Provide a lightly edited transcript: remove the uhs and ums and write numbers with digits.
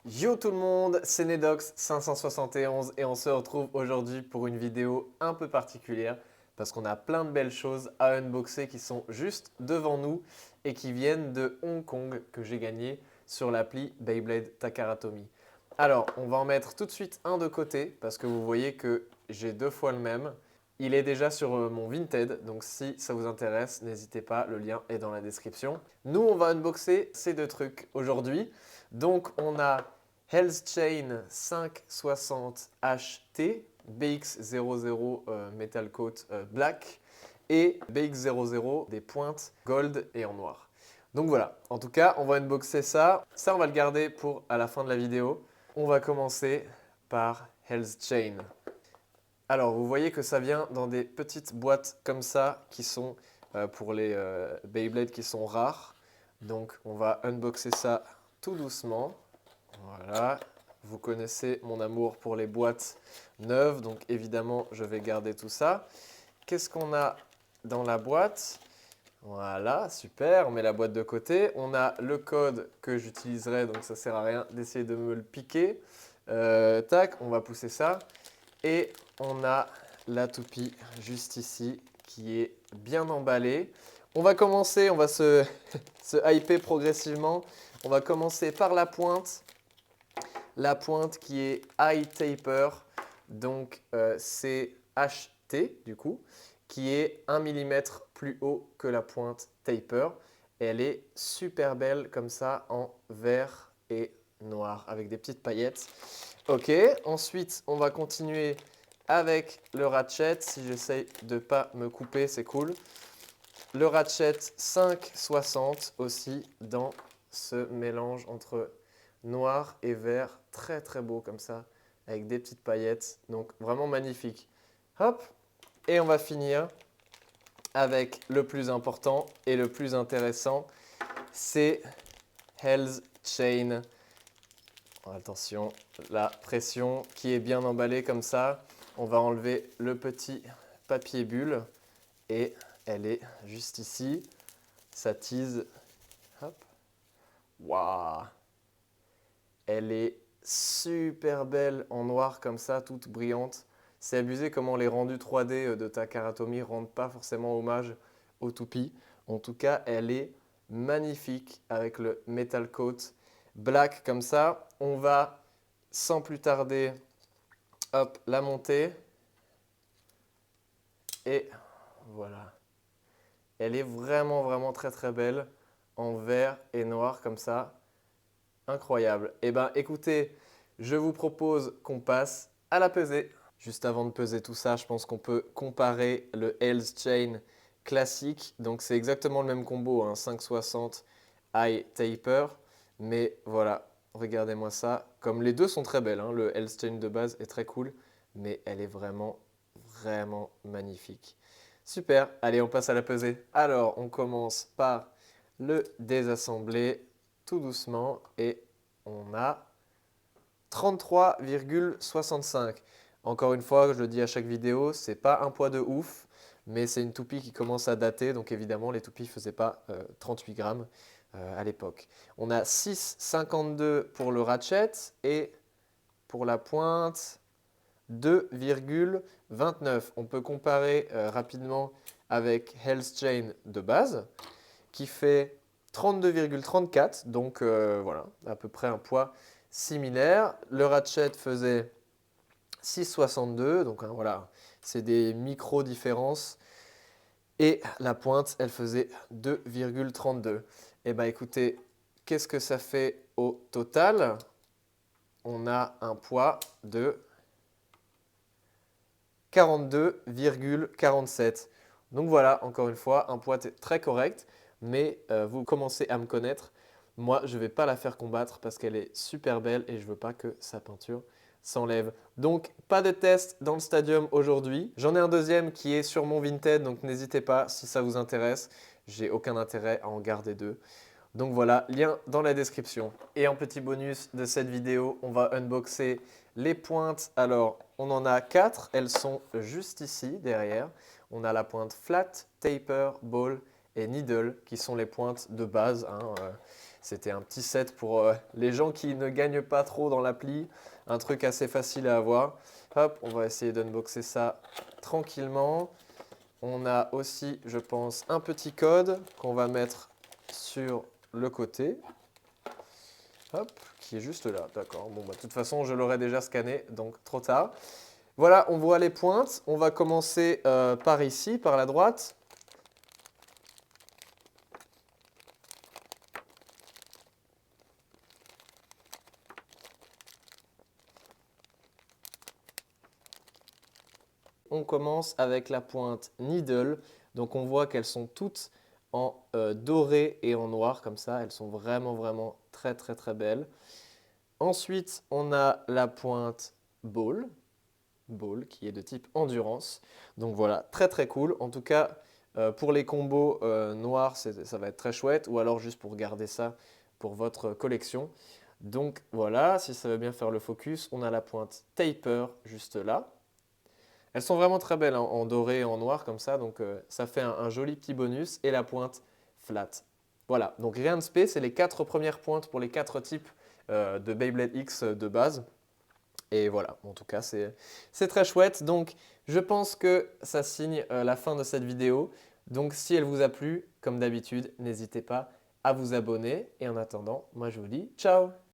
Yo tout le monde, c'est Nedox571 et on se retrouve aujourd'hui pour une vidéo un peu particulière parce qu'on a plein de belles choses à unboxer qui sont juste devant nous et qui viennent de Hong Kong que j'ai gagné sur l'appli Beyblade Takaratomi. Alors, on va en mettre tout de suite un de côté parce que vous voyez que j'ai deux fois le même. Il est déjà sur mon Vinted, donc si ça vous intéresse, n'hésitez pas, le lien est dans la description. Nous, on va unboxer ces deux trucs aujourd'hui. Donc, on a Hell's Chain 560 HT, BX00 Metal Coat Black et BX00 des pointes gold et en noir. Donc voilà, en tout cas, on va unboxer ça. Ça, on va le garder pour à la fin de la vidéo. On va commencer par Hell's Chain. Alors, vous voyez que ça vient dans des petites boîtes comme ça qui sont pour les Beyblade qui sont rares. Donc, on va unboxer ça tout doucement. Voilà, vous connaissez mon amour pour les boîtes neuves, donc évidemment, je vais garder tout ça. Qu'est-ce qu'on a dans la boîte? Voilà, super, on met la boîte de côté. On a le code que j'utiliserai, donc ça ne sert à rien d'essayer de me le piquer. Tac, on va pousser ça. Et on a la toupie juste ici qui est bien emballée. On va commencer, on va se hyper progressivement. On va commencer par la pointe. La pointe qui est High Taper, donc c'est HT du coup, qui est 1 mm plus haut que la pointe Taper. Elle est super belle comme ça en vert et noir avec des petites paillettes. Ok, ensuite on va continuer avec le ratchet. Si j'essaye de ne pas me couper, c'est cool. Le ratchet 560 aussi dans ce mélange entre noir et vert, très très beau comme ça, avec des petites paillettes, donc vraiment magnifique. Hop, et on va finir avec le plus important et le plus intéressant, c'est Hell's Chain. Attention, la pression qui est bien emballée comme ça. On va enlever le petit papier bulle et elle est juste ici. Ça tease. Hop. Waouh! Elle est super belle en noir comme ça, toute brillante. C'est abusé comment les rendus 3D de Takaratomi ne rendent pas forcément hommage aux toupies. En tout cas, elle est magnifique avec le Metal Coat Black comme ça. On va sans plus tarder, hop, la monter. Et voilà. Elle est vraiment, vraiment très, très belle en vert et noir comme ça. Incroyable. Eh bien, écoutez, je vous propose qu'on passe à la pesée. Juste avant de peser tout ça, je pense qu'on peut comparer le Hell's Chain classique. Donc, c'est exactement le même combo, hein, 560 High Taper. Mais voilà, regardez-moi ça. Comme les deux sont très belles, hein, le Hell's Chain de base est très cool, mais elle est vraiment, vraiment magnifique. Super, allez, on passe à la pesée. Alors, on commence par le désassembler tout doucement et on a 33,65. Encore une fois, je le dis à chaque vidéo, c'est pas un poids de ouf, mais c'est une toupie qui commence à dater, donc évidemment les toupies ne faisaient pas 38 grammes à l'époque. On a 6,52 pour le ratchet et pour la pointe 2,29. On peut comparer rapidement avec Hell's Chain de base qui fait 32,34, donc voilà, à peu près un poids similaire. Le ratchet faisait 6,62, donc hein, voilà, c'est des micro-différences. Et la pointe, elle faisait 2,32. Eh bien écoutez, qu'est-ce que ça fait au total? On a un poids de 42,47. Donc voilà, encore une fois, un poids très correct, mais vous commencez à me connaître. Moi, je ne vais pas la faire combattre parce qu'elle est super belle et je ne veux pas que sa peinture s'enlève. Donc, pas de test dans le stadium aujourd'hui. J'en ai un deuxième qui est sur mon Vinted, donc n'hésitez pas si ça vous intéresse. J'ai aucun intérêt à en garder deux. Donc voilà, lien dans la description. Et en petit bonus de cette vidéo, on va unboxer les pointes. Alors, on en a 4, elles sont juste ici, derrière. On a la pointe flat, taper, ball et needle, qui sont les pointes de base. Hein. C'était un petit set pour les gens qui ne gagnent pas trop dans l'appli. Un truc assez facile à avoir. Hop, on va essayer d'unboxer ça tranquillement. On a aussi, je pense, un petit code qu'on va mettre sur le côté. Hop, qui est juste là, d'accord. Bon, bah, de toute façon, je l'aurais déjà scanné, donc trop tard. Voilà, on voit les pointes. On va commencer par ici, par la droite. On commence avec la pointe Needle. Donc on voit qu'elles sont toutes en doré et en noir comme ça. Elles sont vraiment, vraiment très, très, très belles. Ensuite, on a la pointe Ball. Ball qui est de type endurance. Donc voilà, très, très cool. En tout cas, pour les combos noirs, ça va être très chouette. Ou alors juste pour garder ça pour votre collection. Donc voilà, si ça veut bien faire le focus, on a la pointe Taper juste là. Elles sont vraiment très belles, hein, en doré et en noir comme ça, donc ça fait un joli petit bonus. Et la pointe flat. Voilà, donc rien de spé, c'est les 4 premières pointes pour les 4 types de Beyblade X de base. Et voilà, en tout cas, c'est très chouette. Donc, je pense que ça signe la fin de cette vidéo. Donc, si elle vous a plu, comme d'habitude, n'hésitez pas à vous abonner. Et en attendant, moi je vous dis ciao!